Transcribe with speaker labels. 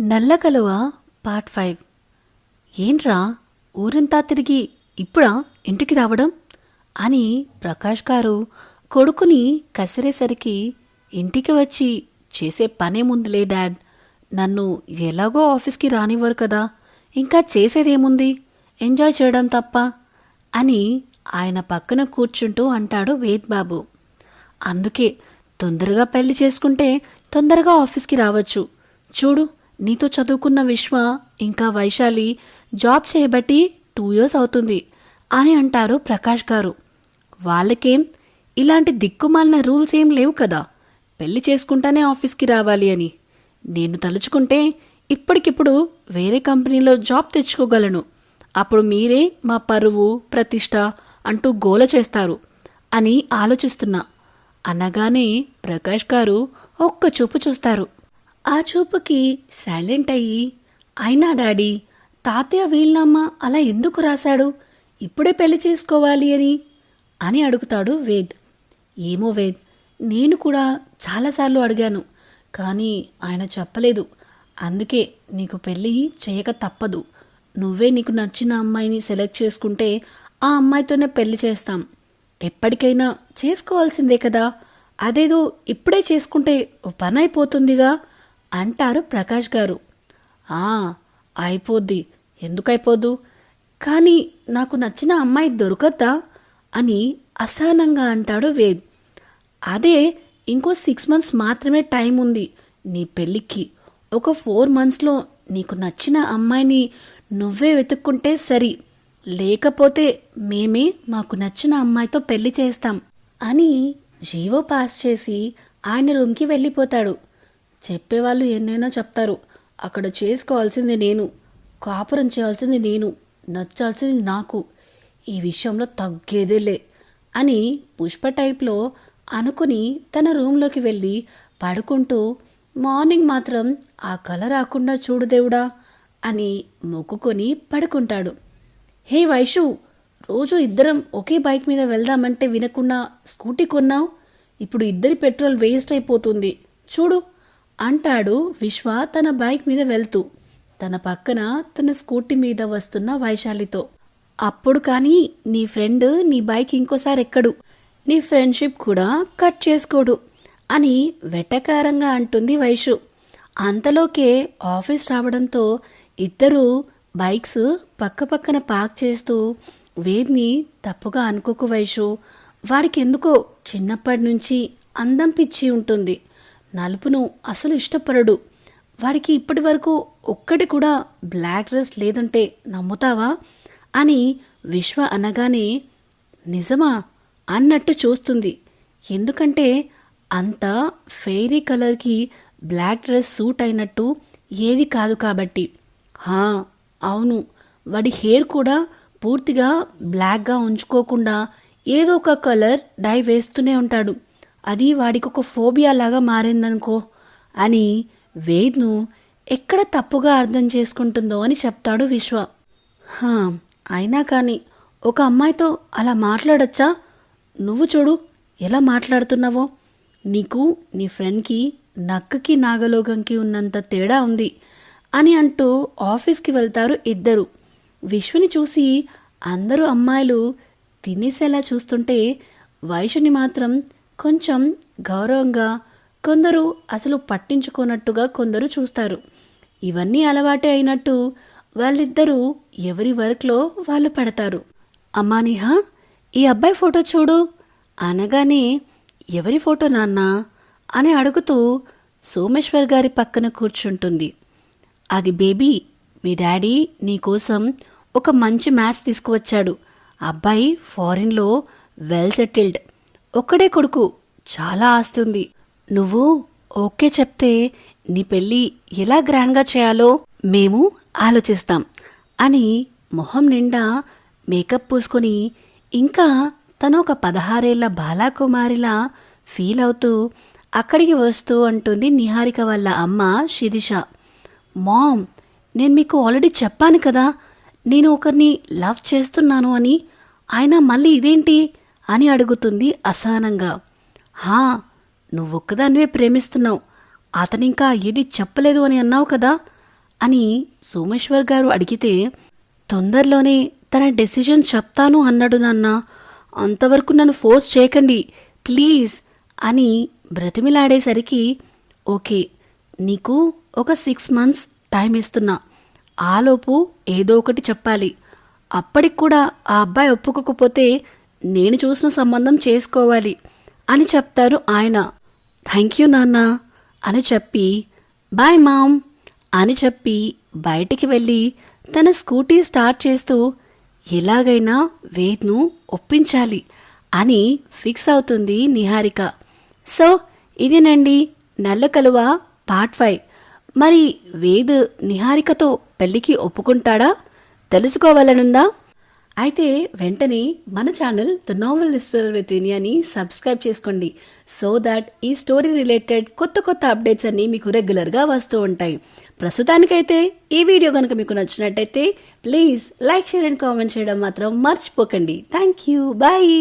Speaker 1: నల్లకలువ part 5. ఏంట్రా ఊరంతా తిరిగి ఇప్పుడా ఇంటికి రావడం అని ప్రకాష్ గారు కొడుకుని కసిరేసరికి ఇంటికి వచ్చి చేసే పనేముందిలే డాడ్, నన్ను ఎలాగో ఆఫీస్కి రానివ్వరు కదా, ఇంకా చేసేదేముంది, ఎంజాయ్ చేయడం తప్ప అని ఆయన పక్కన కూర్చుంటూ అంటాడు వేద్ బాబు. అందుకే తొందరగా పెళ్లి చేసుకుంటే తొందరగా ఆఫీస్కి రావచ్చు. చూడు, నీతో చదువుకున్న విశ్వ ఇంకా వైశాలి జాబ్ చేయబట్టి 2 years అవుతుంది అని అంటారు ప్రకాష్ గారు. వాళ్ళకేం ఇలాంటి దిక్కుమాలిన రూల్స్ ఏం లేవు కదా, పెళ్లి చేసుకుంటానే ఆఫీస్కి రావాలి అని. నేను తలుచుకుంటే ఇప్పటికిప్పుడు వేరే కంపెనీలో జాబ్ తెచ్చుకోగలను. అప్పుడు మీరే మా పరువు ప్రతిష్ట అంటూ గోల చేస్తారు అని ఆలోచిస్తున్నా అనగానే ప్రకాష్ గారు ఒక్క చూపు చూస్తారు. ఆ చూపుకి సైలెంట్ అయ్యి, అయినా డాడీ, తాతయ్య వీళ్ళమ్మ అలా ఎందుకు రాశాడు ఇప్పుడే పెళ్లి చేసుకోవాలి అని అడుగుతాడు వేద్. ఏమో వేద్, నేను కూడా చాలాసార్లు అడిగాను, కానీ ఆయన చెప్పలేదు. అందుకే నీకు పెళ్ళి చేయక తప్పదు. నువ్వే నీకు నచ్చిన అమ్మాయిని సెలెక్ట్ చేసుకుంటే ఆ అమ్మాయితోనే పెళ్లి చేస్తాం. ఎప్పటికైనా చేసుకోవాల్సిందే కదా, అదేదో ఇప్పుడే చేసుకుంటే ఓ పని అయిపోతుందిగా అంటారు ప్రకాష్ గారు. అయిపోద్ది, ఎందుకైపోదు, కానీ నాకు నచ్చిన అమ్మాయి దొరకద్దా అని అసహనంగా అంటాడు వేద్. అదే ఇంకో 6 months మాత్రమే టైం ఉంది నీ పెళ్ళికి. ఒక 4 monthsలో నీకు నచ్చిన అమ్మాయిని నువ్వే వెతుక్కుంటే సరి, లేకపోతే మేమే మాకు నచ్చిన అమ్మాయితో పెళ్లి చేస్తాం అని జీవో పాస్ చేసి ఆయన రూమ్కి వెళ్ళిపోతాడు. చెప్పేవాళ్ళు ఎన్నైనా చెప్తారు, అక్కడ చేసుకోవాల్సింది నేను, కాపురం చేయాల్సింది నేను, నచ్చాల్సింది నాకు, ఈ విషయంలో తగ్గేదేలే అని పుష్ప టైప్లో అనుకుని తన రూమ్లోకి వెళ్ళి పడుకుంటూ, మార్నింగ్ మాత్రం ఆ కల రాకుండా చూడు దేవుడా అని మొక్కుకొని పడుకుంటాడు. హే వైషు, రోజు ఇద్దరం ఒకే బైక్ మీద వెళ్దామంటే వినకుండా స్కూటీ కొన్నావు, ఇప్పుడు ఇద్దరి పెట్రోల్ వేస్ట్ అయిపోతుంది చూడు అంటాడు విశ్వ తన బైక్ మీద వెళ్తూ, తన పక్కన తన స్కూటీ మీద వస్తున్న వైశాలితో. అప్పుడు కానీ నీ ఫ్రెండ్ నీ బైక్ ఇంకోసారి ఎక్కడు, నీ ఫ్రెండ్షిప్ కూడా కట్ చేసుకోడు అని వెటకారంగా అంటుంది వైషు. అంతలోకే ఆఫీస్ రావడంతో ఇద్దరు బైక్స్ పక్కపక్కన పార్క్ చేస్తూ, వేద్ని తప్పుగా అనుకోకు వైషు, వాడికి ఎందుకో చిన్నప్పటి నుంచి అందం పిచ్చి ఉంటుంది, నలుపును అసలు ఇష్టపడడు, వాడికి ఇప్పటి వరకు ఒక్కటి కూడా బ్లాక్ డ్రెస్ లేదంటే నమ్ముతావా అని విశ్వ అనగానే నిజమా అన్నట్టు చూస్తుంది. ఎందుకంటే అంత ఫెయిరీ కలర్కి బ్లాక్ డ్రెస్ సూట్ అయినట్టు ఏది కాదు కాబట్టి. అవును, వాడి హెయిర్ కూడా పూర్తిగా బ్లాక్గా ఉంచుకోకుండా ఏదో ఒక కలర్ డై వేస్తూనే ఉంటాడు, అది వాడికి ఒక ఫోబియా లాగా మారిందనుకో అని వేద్ను ఎక్కడ తప్పుగా అర్థం చేసుకుంటుందో అని చెప్తాడు విశ్వ. అయినా కానీ ఒక అమ్మాయితో అలా మాట్లాడచ్చా? నువ్వు చూడు ఎలా మాట్లాడుతున్నావో, నీకు నీ ఫ్రెండ్కి నక్కకి నాగలోకంకి ఉన్నంత తేడా ఉంది అని అంటూ ఆఫీస్కి వెళ్తారు ఇద్దరు. విశ్వని చూసి అందరూ అమ్మాయిలు తినేసేలా చూస్తుంటే వైషుని మాత్రం కొంచెం గౌరవంగా, కొందరు అసలు పట్టించుకోనట్టుగా కొందరు చూస్తారు. ఇవన్నీ అలవాటే అయినట్టు వాళ్ళిద్దరూ ఎవరి వర్క్లో వాళ్ళు పడతారు. అమ్మా నిహా, ఈ అబ్బాయి ఫోటో చూడు అనగానే ఎవరి ఫోటో నాన్నా అని అడుగుతూ సోమేశ్వర్ గారి పక్కన కూర్చుంటుంది. అది బేబీ, మీ డాడీ నీకోసం ఒక మంచి మ్యాచ్ తీసుకువచ్చాడు. అబ్బాయి ఫారిన్లో వెల్ సెటిల్డ్, ఒక్కడే కొడుకు, చాలా ఆస్తుంది. నువ్వు ఓకే చెప్తే నీ పెళ్ళి ఎలా గ్రాండ్గా చేయాలో మేము ఆలోచిస్తాం అని మొహం నిండా మేకప్ పూసుకొని, ఇంకా తను ఒక 16 ఏళ్ల బాలాకుమారిలా ఫీల్ అవుతూ అక్కడికి వస్తూ అంటుంది నిహారిక వాళ్ళ అమ్మ శిరీష. మామ్, నేను మీకు ఆల్రెడీ చెప్పాను కదా, నేను ఒకరిని లవ్ చేస్తున్నాను అని, ఆయన మళ్ళీ ఇదేంటి అని అడుగుతుంది అసహనంగా. నువ్వొక్కదానివే ప్రేమిస్తున్నావు, అతనింకా ఏది చెప్పలేదు అని అన్నావు కదా అని సోమేశ్వర్ గారు అడిగితే, తొందరలోనే తన డెసిషన్ చెప్తాను అన్నాడు నాన్న. అంతవరకు నన్ను ఫోర్స్ చేయకండి ప్లీజ్ అని బ్రతిమిలాడేసరికి, ఓకే నీకు ఒక 6 months టైం ఇస్తున్నా, ఆలోపు ఏదో ఒకటి చెప్పాలి. అప్పటికి కూడా ఆ అబ్బాయి ఒప్పుకోకపోతే నేను చూసిన సంబంధం చేసుకోవాలి అని చెప్తారు ఆయన. థ్యాంక్ యూ నాన్న అని చెప్పి, బాయ్ మామ్ అని చెప్పి బయటికి వెళ్ళి తన స్కూటీ స్టార్ట్ చేస్తూ ఎలాగైనా వేద్ను ఒప్పించాలి అని ఫిక్స్ అవుతుంది నిహారిక. సో ఇదేనండి నల్ల కలువ పార్ట్ 5. మరి వేద్ నిహారికతో పెళ్లికి ఒప్పుకుంటాడా తెలుసుకోవాలనుందా? అయితే వెంటనే మన channel The Novel Whisperer with వినియాని సబ్స్క్రైబ్ చేసుకోండి. సో దాట్ ఈ స్టోరీ రిలేటెడ్ కొత్త కొత్త అప్డేట్స్ అన్నీ మీకు రెగ్యులర్గా వస్తూ ఉంటాయి. ప్రస్తుతానికైతే ఈ వీడియో కనుక మీకు నచ్చినట్టయితే please like, share and comment చేయడం మాత్రం మర్చిపోకండి. Thank you, bye.